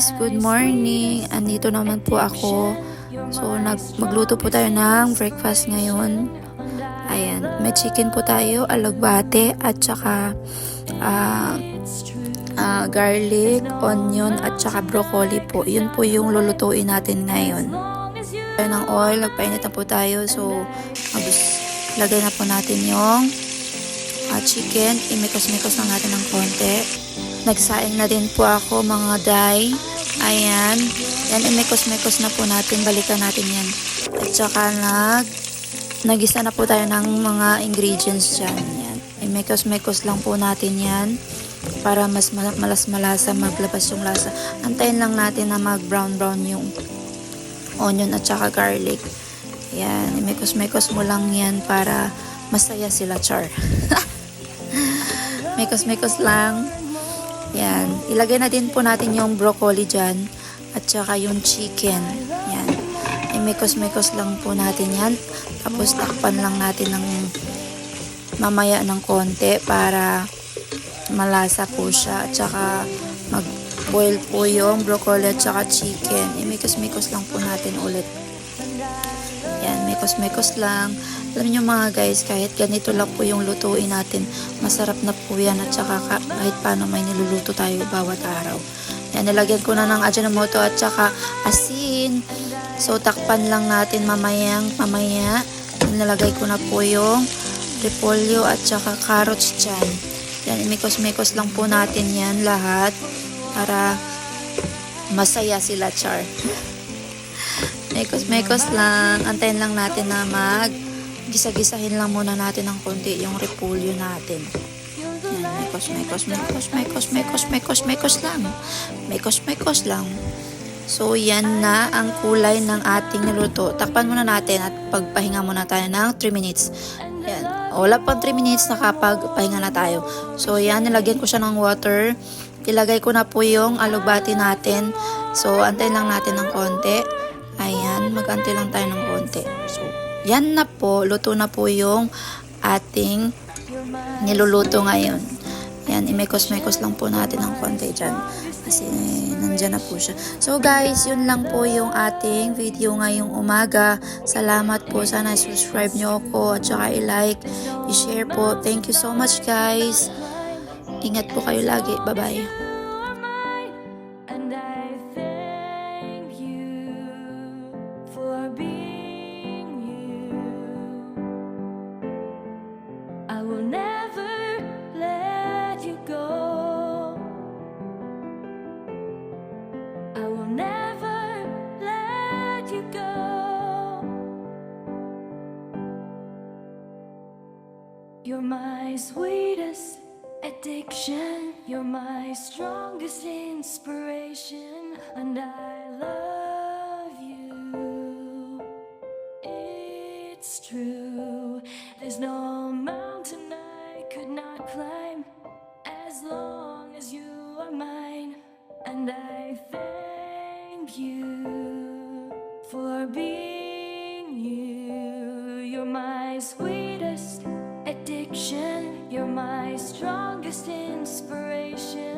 guys, good morning. Andito naman po ako. So magluto po tayo ng breakfast ngayon. Ayan, may chicken po tayo, alagbate at saka garlic, onion at saka broccoli po. Yun po yung lulutuin natin ngayon. Tayo ng oil, nagpainit na po tayo. So lagay na po natin yung chicken. Imikos-mikos lang natin ng konti. Nagsaing na din po ako mga day. Ayan. Yan, imikos-mikos na po natin. Balikan natin yan. At saka nagisa na po tayo ng mga ingredients dyan. Yan. Imikos-mikos lang po natin yan. Para mas malasa, maglabas yung lasa. Antayin lang natin na mag-brown-brown yung onion at saka garlic. Yan. Imikos-mikos mo lang yan para masaya sila, char. Mikos-mikos lang. Yan. Ilagay na din po natin yung broccoli dyan. At saka yung chicken. Yan. Imikos-mikos lang po natin yan. Tapos takpan lang natin ng mamaya ng konti para malasa po siya. At saka mag-boil po yung broccoli at saka chicken. Imikos-mikos lang po natin ulit. Yan. Mikos-mikos lang. Alam niyo mga guys, kahit ganito lang po yung lutuin natin, masarap na po yan at saka kahit paano may niluluto tayo bawat araw. Yan, nilagyan ko na ng Ajinomoto at saka asin. So, takpan lang natin mamaya. Nilagay ko na po yung repolyo at saka carrots dyan. Yan, imikos-mikos lang po natin yan lahat para masaya sila, char. Mikos-mikos lang. Antayin lang natin na gisa-gisahin lang muna natin ng konti yung repolyo natin. Yan, mekos lang. Mekos lang. So, yan na ang kulay ng ating niluto. Takpan muna natin at pagpahinga muna tayo ng 3 minutes. Yan. Wala pang 3 minutes, nakapagpahinga na tayo. So, yan, nilagyan ko siya ng water. Ilagay ko na po yung alugbati natin. So, antayin lang natin ng konti. Ayan, mag-antay lang tayo ng konti. So, yan na po, luto na po yung ating niluluto ngayon. Yan, imekos-mekos lang po natin ng konti dyan. Kasi nandyan na po siya. So guys, yun lang po yung ating video ngayong umaga. Salamat po. Sana subscribe nyo ako at saka i-like, i-share po. Thank you so much guys. Ingat po kayo lagi. Bye-bye. I will never let you go. I will never let you go. You're my sweetest addiction. You're my strongest inspiration. And I love you. It's true. There's no mountain I could not climb as long as you are mine. And I thank you for being you. You're my sweetest addiction. You're my strongest inspiration.